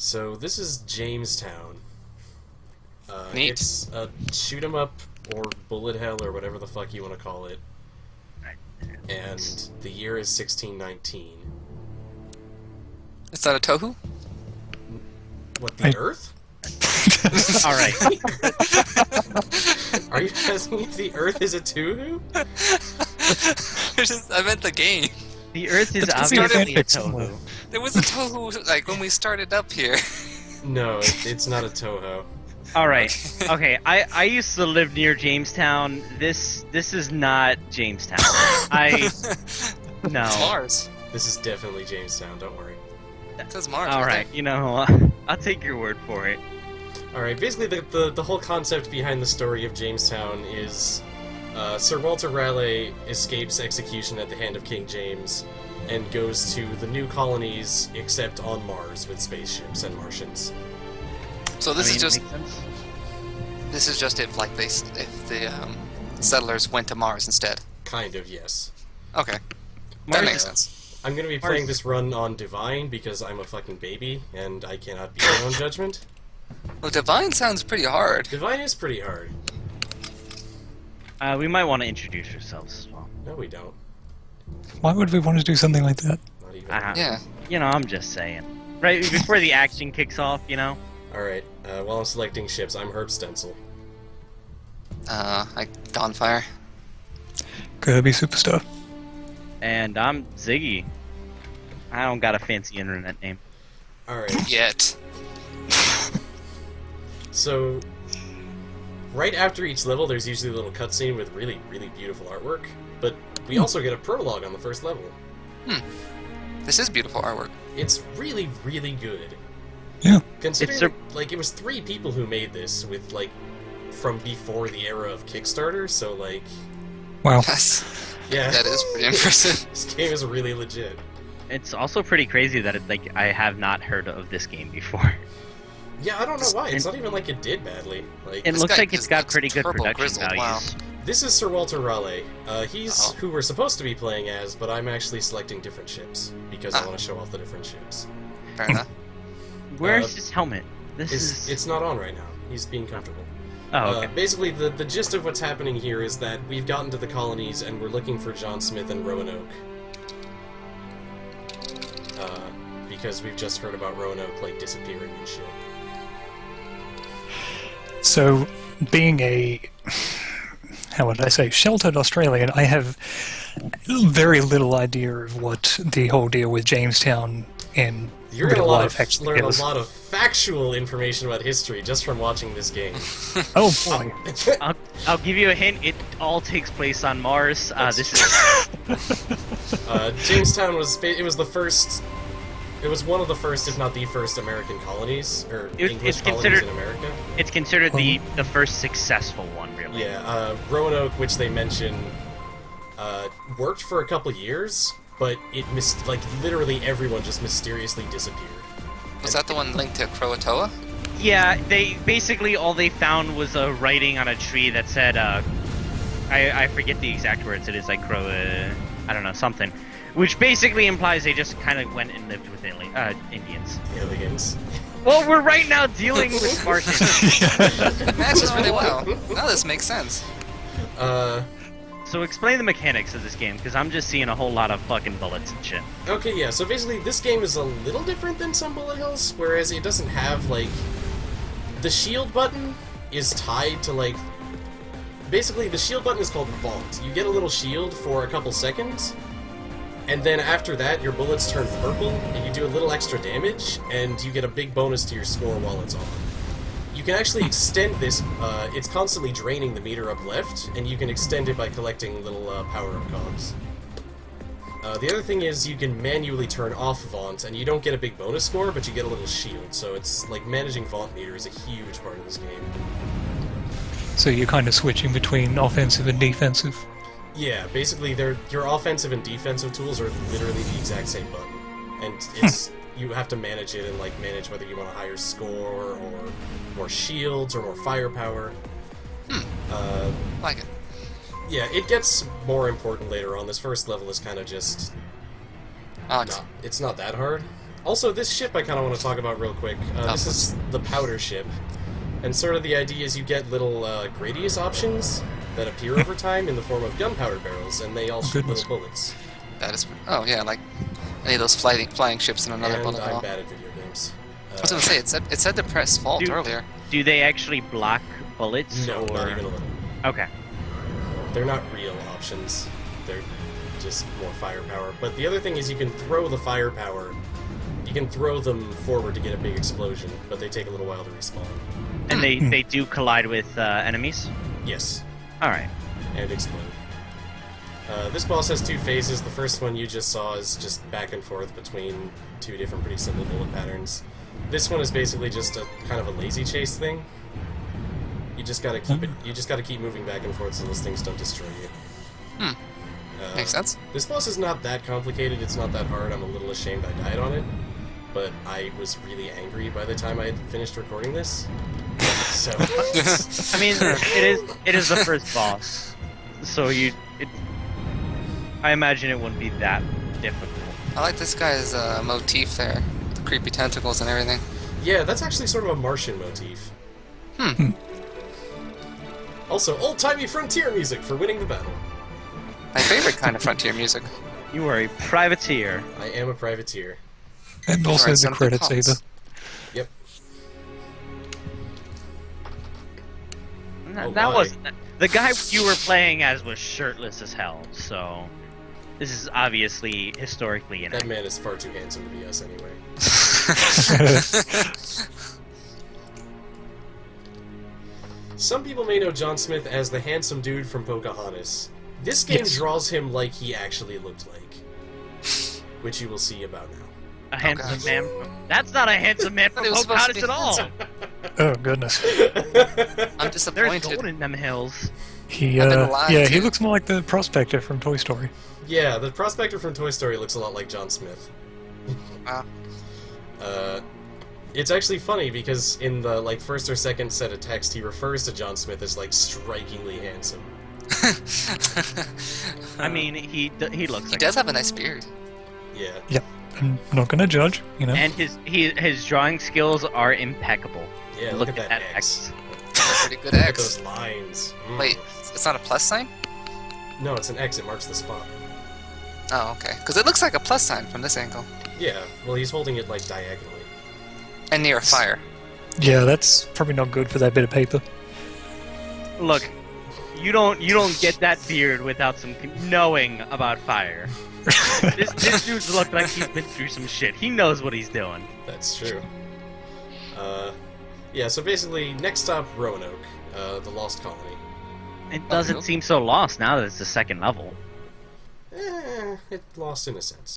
So this is Jamestown. Neat. It's a shoot 'em up or bullet hell or whatever the fuck you want to call it. And the year is 1619. Is that a tohu? What, the Earth? Alright. Are you asking if the Earth is a Tuhu? I meant the game. The Earth is It's obviously a fanfic somewhere. tohu. There was a tohu like when we started up here. No, it's not a Toho. Alright. Okay, I used to live near Jamestown. This is not Jamestown. No. It's Mars. This is definitely Jamestown, don't worry. It says Mars. Alright, you know, I'll take your word for it. Alright, basically the whole concept behind the story of Jamestown is Sir Walter Raleigh escapes execution at the hand of King James and goes to the new colonies except on Mars with spaceships and Martians. So this is just makes sense. this is just if the settlers went to Mars instead. Kind of, yes. Okay, that Mars makes is- sense. I'm gonna be playing this run on Divine because I'm a fucking baby and I cannot be my own judgment. Well, Divine sounds pretty hard. Divine is pretty hard. We might want to introduce ourselves as well. No, we don't. Why would we want to do something like that? Not even. Yeah. You know, I'm just saying. Right before the action kicks off, you know? Alright, while I'm selecting ships, I'm Herb Stencil. Like Dawnfire. Kirby Superstar. And I'm Ziggy. I don't got a fancy internet name. Alright, Yet. so right after each level there's usually a little cutscene with really, really beautiful artwork, but we also get a prologue on the first level. This is beautiful artwork. It's really, really good. Yeah. Considering, like, it was 3 people who made this with, like, from before the era of Kickstarter, so, like, Wow. yeah. That is pretty impressive. This game is really legit. It's also pretty crazy that I have not heard of this game before. Yeah, I don't know why. It's not even like it did badly. Like, It This looks guy like it's is, got like, pretty good turbo production grizzled, values. wow. this is Sir Walter Raleigh. He's Uh-oh. who we're supposed to be playing as, but I'm actually selecting different ships because I Ah. want to show off the different ships. Fair enough. Where's his helmet? This is... It's not on right now. He's being comfortable. Oh, okay. Basically, the gist of what's happening here is that we've gotten to the colonies and we're looking for John Smith and Roanoke. Because we've just heard about Roanoke, like, disappearing and shit. So, being a, how would I say, sheltered Australian, I have very little idea of what the whole deal with Jamestown in You're real gonna life actually learn is. a lot of factual information about history just from watching this game. Oh boy. I'll give you a hint. It all takes place on Mars. This is... Jamestown was the first. It was one of the first, if not the first, American colonies or English it's colonies considered- in America. It's considered the first successful one, really. Yeah, Roanoke, which they mention, worked for a couple years, but it like literally everyone just mysteriously disappeared. Was that the one linked to Croatoa? Yeah, they basically all they found was a writing on a tree that said, I forget the exact words. It is like I don't know, something, which basically implies they just kind of went and lived with Indians. Aliens. Well, we're right now dealing with Martians. It matches really well. Now this makes sense. So explain the mechanics of this game, because I'm just seeing a whole lot of fucking bullets and shit. Okay, yeah. So basically, this game is a little different than some bullet hells, whereas it doesn't have like the shield button is tied to like. Basically, the shield button is called Vault. You get a little shield for a couple seconds, and then after that, your bullets turn purple, and you do a little extra damage, and you get a big bonus to your score while it's on. You can actually extend this, it's constantly draining the meter up left, and you can extend it by collecting little power-up cogs. The other thing is you can manually turn off Vaunt, and you don't get a big bonus score, but you get a little shield, so it's like managing Vaunt meter is a huge part of this game. So you're kind of switching between offensive and defensive. Yeah, basically your offensive and defensive tools are literally the exact same button, and it's you have to manage it and like manage whether you want a higher score or more shields or more firepower. Like it. Yeah, it gets more important later on. This first level is kind of just Odd. it's not that hard. Also, this ship I kind of want to talk about real quick. This is the powder ship. And sort of the idea is you get little Gradius options that appear over time in the form of gunpowder barrels, and they all shoot little bullets. That is... Oh, yeah, like any of those flying ships in another And bullet I'm hell. bad at video games. I was gonna say, it said to press Vault earlier. Do they actually block bullets? No, or... not even a little. Okay. They're not real options. They're just more firepower. But the other thing is you can throw the firepower. You can throw them forward to get a big explosion, but they take a little while to respawn. And they do collide with enemies? Yes. Alright. And explode. This boss has two phases. The first one you just saw is just back and forth between two different pretty simple bullet patterns. This one is basically just a kind of a lazy chase thing. You just gotta keep it. You just gotta keep moving back and forth so those things don't destroy you. Makes sense. This boss is not that complicated. It's not that hard. I'm a little ashamed I died on it, but I was really angry by the time I had finished recording this. So I mean, it is the first boss, so I imagine it wouldn't be that difficult. I like this guy's motif there, the creepy tentacles and everything. yeah, that's actually sort of a Martian motif. Also, old-timey frontier music for winning the battle. My favorite kind of frontier music. You are a privateer. I am a privateer. And also Right, the something credits counts. either. Yep. Oh, That my. was the guy you were playing as was shirtless as hell. So this is obviously historically That inaccurate. man is far too handsome to be us anyway. Some people may know John Smith as the handsome dude from Pocahontas. This game Yes. draws him like he actually looked like. Which you will see about now. A handsome gosh. man. That's not a handsome man from It was supposed to Pocahontas be at all. handsome. Oh goodness. I'm There's disappointed. gold in them hills. He I've been lied yeah, to. he looks more like the prospector from Toy Story. Yeah, the prospector from Toy Story looks a lot like John Smith. Wow. It's actually funny because in the first or second set of text, he refers to John Smith as strikingly handsome. I mean, he looks He like. does have a nice beard. Yeah. Yep. I'm not gonna judge, you know. And his drawing skills are impeccable. Yeah, look at that X. Pretty good Look at X. those lines. Wait, it's not a plus sign? No, it's an X. It marks the spot. Oh, okay. Because it looks like a plus sign from this angle. Yeah, well, he's holding it, diagonally. And near a fire. Yeah, that's probably not good for that bit of paper. Look, you don't get that beard without some knowing about fire. This dude's looked like he's been through some shit. He knows what he's doing. That's true. Yeah, so basically, next stop, Roanoke, the Lost Colony. It doesn't seem so lost now that it's the second level. It lost in a sense.